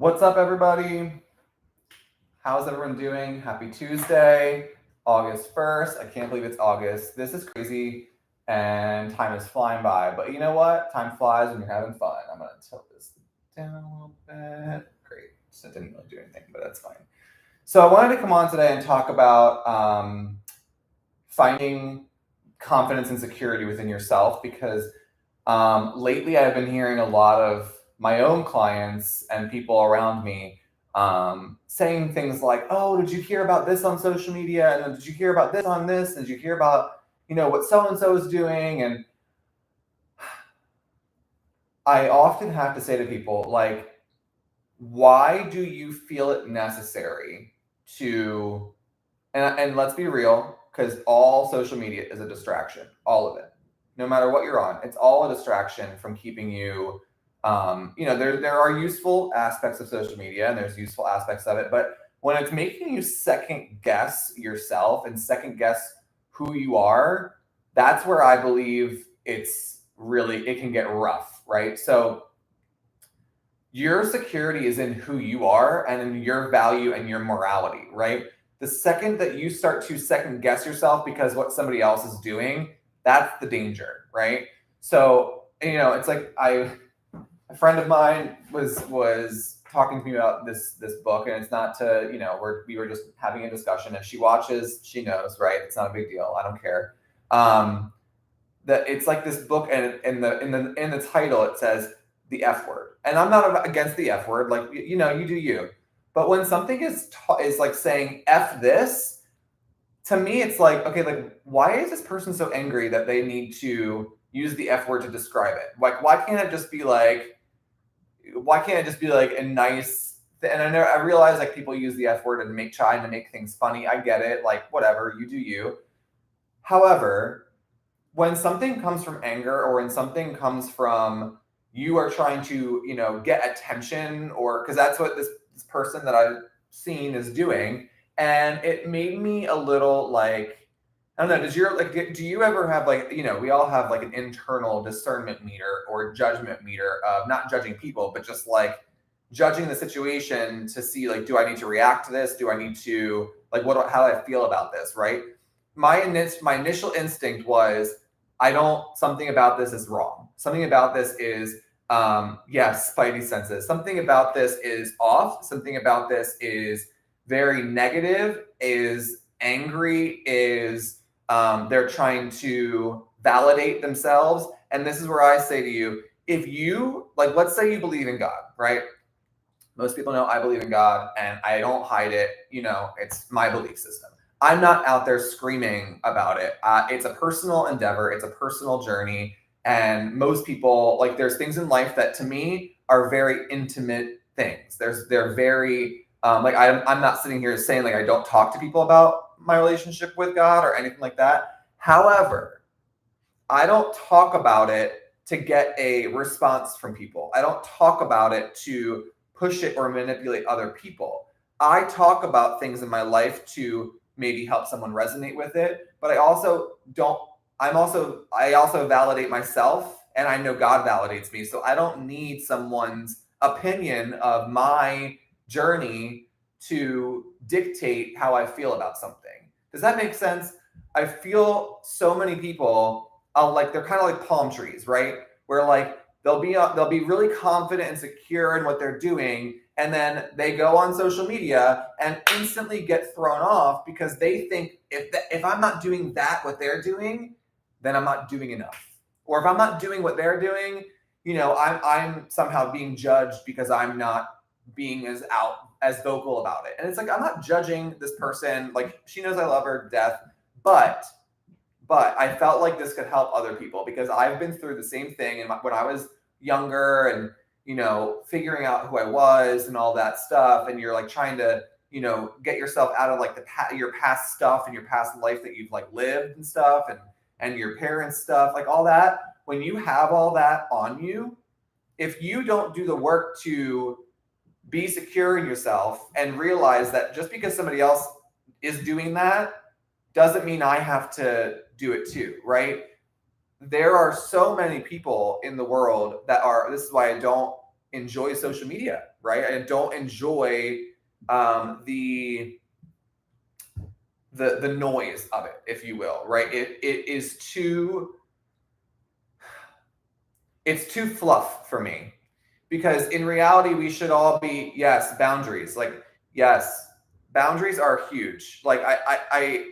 What's up, everybody? How's everyone doing? Happy Tuesday, August 1st. I can't believe it's August. This is crazy, and time is flying by. But you know what? Time flies when you're having fun. I'm going to tilt this down a little bit. Great. So it didn't really do anything, but that's fine. So I wanted to come on today and talk about finding confidence and security within yourself because lately I've been hearing a lot of my own clients and people around me saying things like, "Oh, did you hear about this on social media? And then did you hear about this on this? Did you hear about what so and so is doing?" And I often have to say to people like, "Why do you feel it necessary to?" And let's be real, because all social media is a distraction, all of it. No matter what you're on, it's all a distraction from keeping you. There are useful aspects of social media, and there's useful aspects of it, but when it's making you second guess yourself and second guess who you are, that's where I believe it can get rough, right? So your security is in who you are and in your value and your morality, right? The second that you start to second guess yourself because what somebody else is doing, that's the danger, right? So, it's like a friend of mine was talking to me about this book, and it's not to, we were just having a discussion. If she watches, she knows, right? It's not a big deal. I don't care. That it's like this book, and in the title it says the F word, and I'm not against the F word. Like you do you, but when something is like saying F this, to me it's like, okay, like why is this person so angry that they need to use the F word to describe it? Like why can't it just be like a nice? And I realize like people use the F word and trying to make things funny. I get it. Like whatever, you do you. However, when something comes from anger, or when something comes from you are trying to get attention, or because that's what this person that I've seen is doing, and it made me a little like, I don't know, do you ever have like, we all have like an internal discernment meter or judgment meter of not judging people, but just like judging the situation to see like, do I need to react to this? Do I need to like, how do I feel about this, right? My initial instinct was, something about this is wrong. Something about this is, yes, spidey senses. Something about this is off. Something about this is very negative, is angry, is they're trying to validate themselves. And this is where I say to you, if you, like, let's say you believe in God, right? Most people know I believe in God, and I don't hide it. It's my belief system. I'm not out there screaming about it. It's a personal endeavor. It's a personal journey. And most people, like, there's things in life that to me are very intimate things. They're very, like, I'm not sitting here saying like I don't talk to people about my relationship with God or anything like that. However, I don't talk about it to get a response from people. I don't talk about it to push it or manipulate other people. I talk about things in my life to maybe help someone resonate with it, but I also validate myself, and I know God validates me. So I don't need someone's opinion of my journey to dictate how I feel about something. Does that make sense? I feel so many people, they're kind of like palm trees, right? Where like they'll be really confident and secure in what they're doing, and then they go on social media and instantly get thrown off because they think if I'm not doing what they're doing, then I'm not doing enough. Or if I'm not doing what they're doing, I'm somehow being judged because I'm not being as vocal about it. And it's like, I'm not judging this person. Like, she knows I love her to death, but I felt like this could help other people because I've been through the same thing. And when I was younger and, figuring out who I was and all that stuff, and you're like trying to, get yourself out of like your past stuff and your past life that you've like lived and stuff, and your parents' stuff, like all that, when you have all that on you, if you don't do the work to be secure in yourself and realize that just because somebody else is doing that doesn't mean I have to do it too, right? There are so many people in the world that are, this is why I don't enjoy social media, right? I don't enjoy the noise of it, if you will, right? It is too, it's too fluff for me, because in reality we should all be, yes, boundaries, like, yes, boundaries are huge. Like I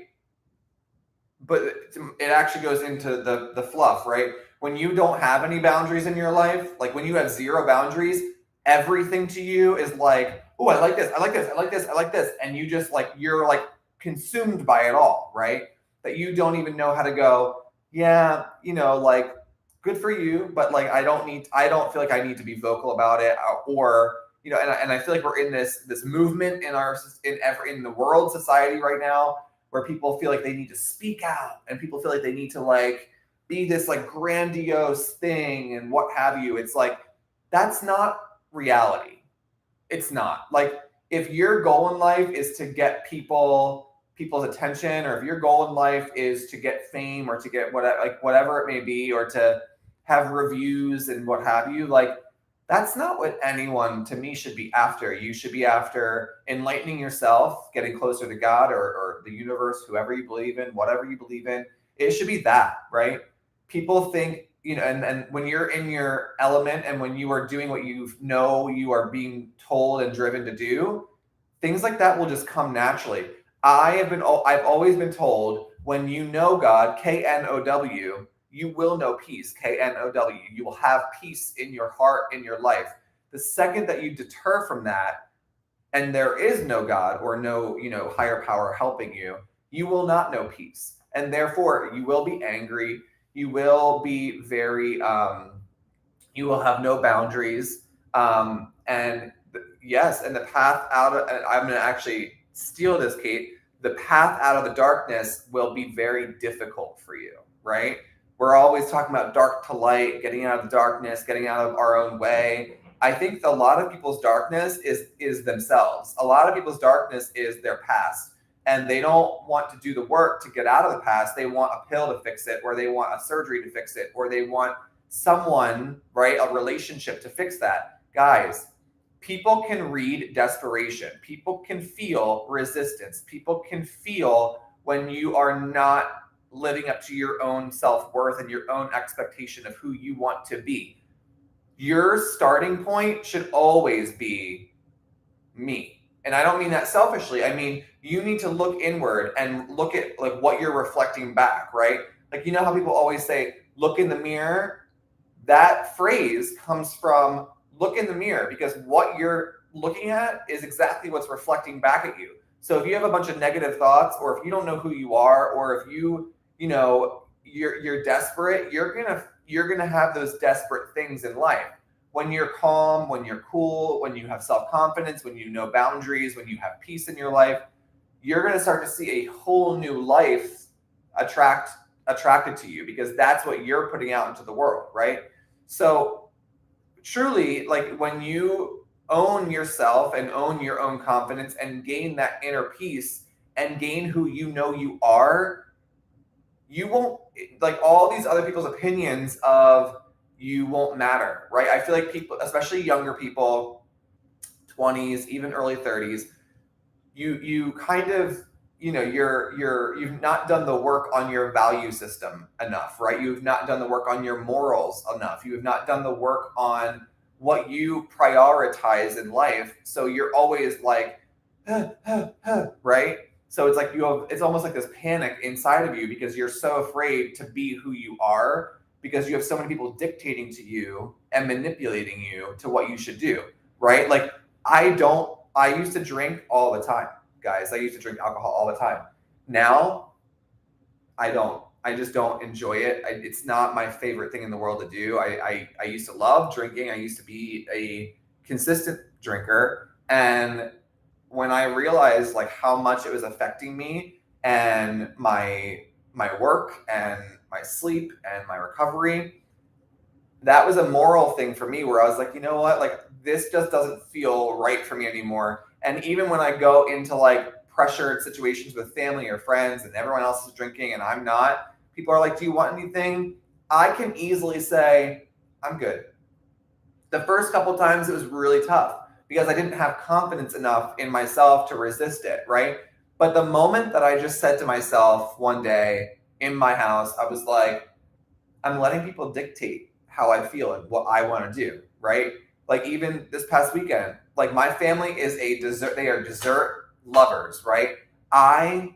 but it actually goes into the fluff, right? When you don't have any boundaries in your life, like when you have zero boundaries, everything to you is like, oh, I like this, I like this, I like this, I like this, and you just like, you're like consumed by it all, right? That you don't even know how to go, yeah, like, good for you, but like I don't feel like I need to be vocal about it, or and I feel like we're in this movement in the world, society right now, where people feel like they need to speak out, and people feel like they need to like be this like grandiose thing and what have you. It's like, that's not reality. It's not. Like, if your goal in life is to get people's attention, or if your goal in life is to get fame, or to get whatever it may be, or to have reviews and what have you, like, that's not what anyone, to me, should be after. You should be after enlightening yourself, getting closer to God, or the universe, whoever you believe in, whatever you believe in. It should be that, right? People think, and when you're in your element, and when you are doing what you are being told and driven to do, things like that will just come naturally. I've always been told, when you know God, KNOW, you will know peace, KNOW. You will have peace in your heart, in your life. The second that you deter from that, and there is no God, or no, higher power helping you, you will not know peace. And therefore, you will be angry. You will be very, you will have no boundaries. And yes, and the path out of, and I'm going to actually steal this, Kate, the path out of the darkness will be very difficult for you, right? We're always talking about dark to light, getting out of the darkness, getting out of our own way. I think a lot of people's darkness is themselves. A lot of people's darkness is their past, and they don't want to do the work to get out of the past. They want a pill to fix it, or they want a surgery to fix it, or they want someone, right, a relationship to fix that. Guys, people can read desperation. People can feel resistance. People can feel when you are not living up to your own self-worth and your own expectation of who you want to be. Your starting point should always be me. And I don't mean that selfishly. I mean, you need to look inward and look at like what you're reflecting back, right? Like, you know how people always say, look in the mirror? That phrase comes from look in the mirror, because what you're looking at is exactly what's reflecting back at you. So if you have a bunch of negative thoughts, or if you don't know who you are, or if you're desperate, you're gonna have those desperate things in life. When you're calm, when you're cool, when you have self-confidence, when you know boundaries, when you have peace in your life, you're gonna start to see a whole new life attracted to you, because that's what you're putting out into the world, right? So truly, like, when you own yourself and own your own confidence and gain that inner peace and gain who you are, you won't, like, all these other people's opinions of you won't matter, right? I feel like people, especially younger people, 20s, even early 30s, you kind of, you've not done the work on your value system enough, right? You've not done the work on your morals enough. You have not done the work on what you prioritize in life. So you're always like, right? So it's like it's almost like this panic inside of you, because you're so afraid to be who you are, because you have so many people dictating to you and manipulating you to what you should do, right? Like, I used to drink all the time, guys. I used to drink alcohol all the time. Now, I don't. I just don't enjoy it. It's not my favorite thing in the world to do. I used to love drinking. I used to be a consistent drinker. And when I realized like how much it was affecting me and my work and my sleep and my recovery, that was a moral thing for me, where I was like, you know what, like, this just doesn't feel right for me anymore. And even when I go into like pressured situations with family or friends and everyone else is drinking and I'm not, people are like, do you want anything? I can easily say, I'm good. The first couple times it was really tough because I didn't have confidence enough in myself to resist it, right? But the moment that I just said to myself one day in my house, I was like, I'm letting people dictate how I feel and what I want to do, right? Like even this past weekend, like my family is they are dessert lovers, right? I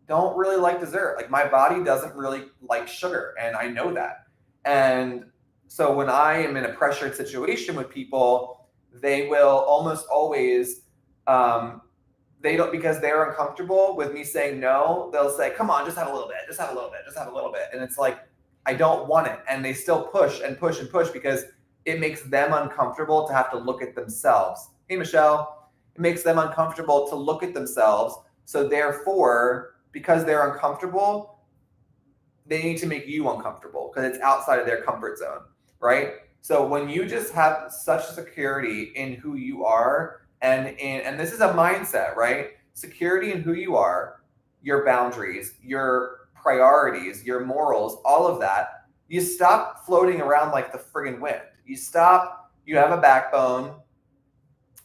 don't really like dessert. Like my body doesn't really like sugar, and I know that. And so when I am in a pressured situation with people, they will almost always um, they don't, because they're uncomfortable with me saying no, they'll say, come on, just have a little bit, just have a little bit, just have a little bit. And it's like, I don't want it. And they still push and push and push because it makes them uncomfortable to have to look at themselves. Hey, Michelle, it makes them uncomfortable to look at themselves. So therefore, because they're uncomfortable, they need to make you uncomfortable because it's outside of their comfort zone, right? So when you just have such security in who you are, and this is a mindset, right? Security in who you are, your boundaries, your priorities, your morals, all of that, you stop floating around like the friggin' wind. You have a backbone,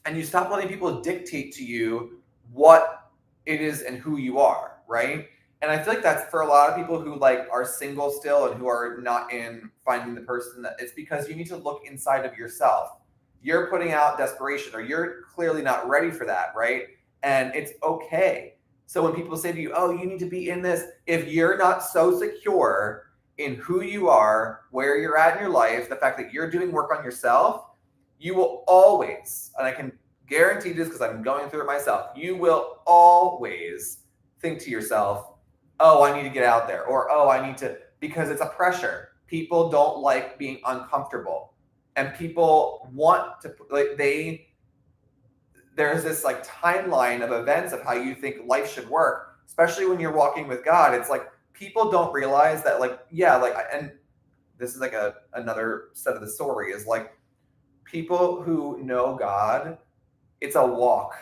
and you stop letting people dictate to you what it is and who you are, right? And I feel like that's for a lot of people who like are single still and who are not in finding the person, that it's because you need to look inside of yourself. You're putting out desperation, or you're clearly not ready for that, right? And it's okay. So when people say to you, oh, you need to be in this, if you're not so secure in who you are, where you're at in your life, the fact that you're doing work on yourself, you will always, and I can guarantee this because I'm going through it myself, you will always think to yourself, oh, I need to get out there, or oh, I need to, because it's a pressure. People don't like being uncomfortable, and people want to, like, there's this like timeline of events of how you think life should work, especially when you're walking with God. It's like people don't realize that, like, yeah, like, and this is like another set of the story is like people who know God, it's a walk.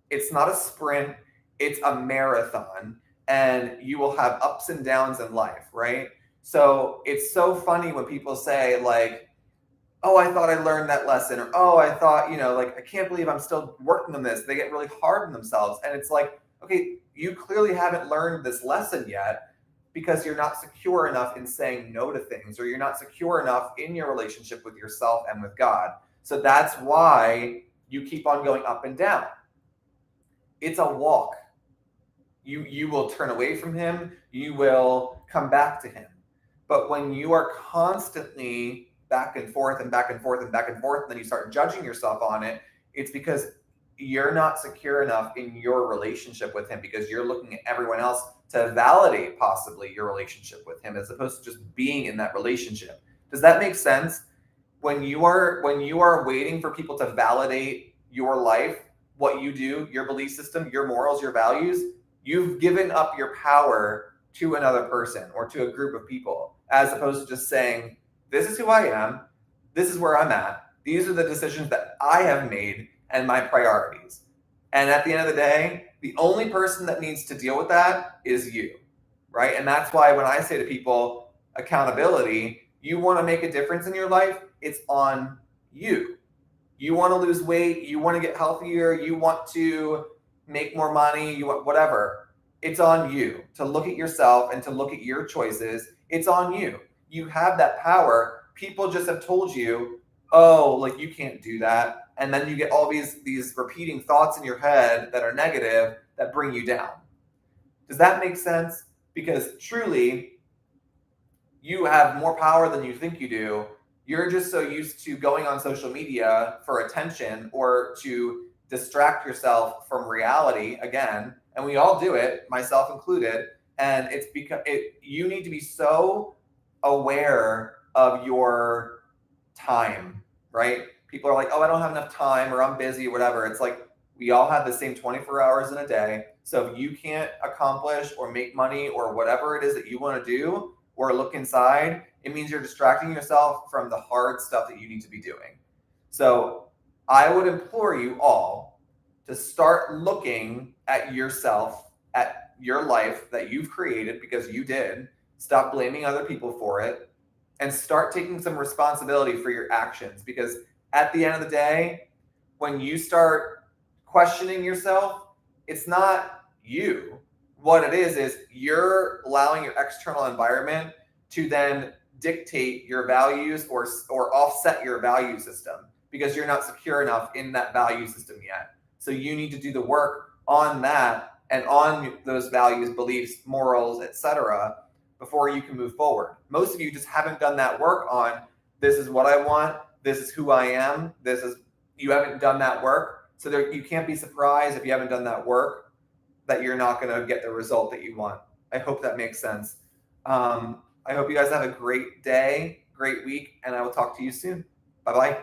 It's not a sprint, it's a marathon. And you will have ups and downs in life, right? So it's so funny when people say, like, oh, I thought I learned that lesson, or oh, I thought, like, I can't believe I'm still working on this. They get really hard on themselves. And it's like, okay, you clearly haven't learned this lesson yet because you're not secure enough in saying no to things, or you're not secure enough in your relationship with yourself and with God. So that's why you keep on going up and down. It's a walk. You will turn away from him, you will come back to him. But when you are constantly back and forth and back and forth and back and forth, and then you start judging yourself on it, it's because you're not secure enough in your relationship with him, because you're looking at everyone else to validate possibly your relationship with him, as opposed to just being in that relationship. Does that make sense? When you are waiting for people to validate your life, what you do, your belief system, your morals, your values, you've given up your power to another person or to a group of people, as opposed to just saying, this is who I am, this is where I'm at, these are the decisions that I have made and my priorities. And at the end of the day, the only person that needs to deal with that is you, right? And that's why when I say to people, accountability, you want to make a difference in your life, it's on you. You want to lose weight, you want to get healthier, you want to make more money, you want whatever. It's on you to look at yourself and to look at your choices. It's on you. You have that power. People just have told you, oh, like, you can't do that. And then you get all these repeating thoughts in your head that are negative that bring you down. Does that make sense? Because truly, you have more power than you think you do. You're just so used to going on social media for attention or to distract yourself from reality again. And we all do it, myself included. And it's because you need to be so aware of your time, right? People are like, oh, I don't have enough time, or I'm busy, or whatever. It's like, we all have the same 24 hours in a day. So if you can't accomplish or make money or whatever it is that you want to do, or look inside, it means you're distracting yourself from the hard stuff that you need to be doing. So I would implore you all to start looking at yourself, at your life that you've created because you did. Stop blaming other people for it, and start taking some responsibility for your actions, because at the end of the day, when you start questioning yourself, it's not you. What it is you're allowing your external environment to then dictate your values or offset your value system because you're not secure enough in that value system yet. So you need to do the work on that and on those values, beliefs, morals, etc., before you can move forward. Most of you just haven't done that work on this is what I want, this is who I am, this is you haven't done that work. So there, you can't be surprised if you haven't done that work that you're not going to get the result that you want. I hope that makes sense. I hope you guys have a great day, great week, and I will talk to you soon. Bye bye.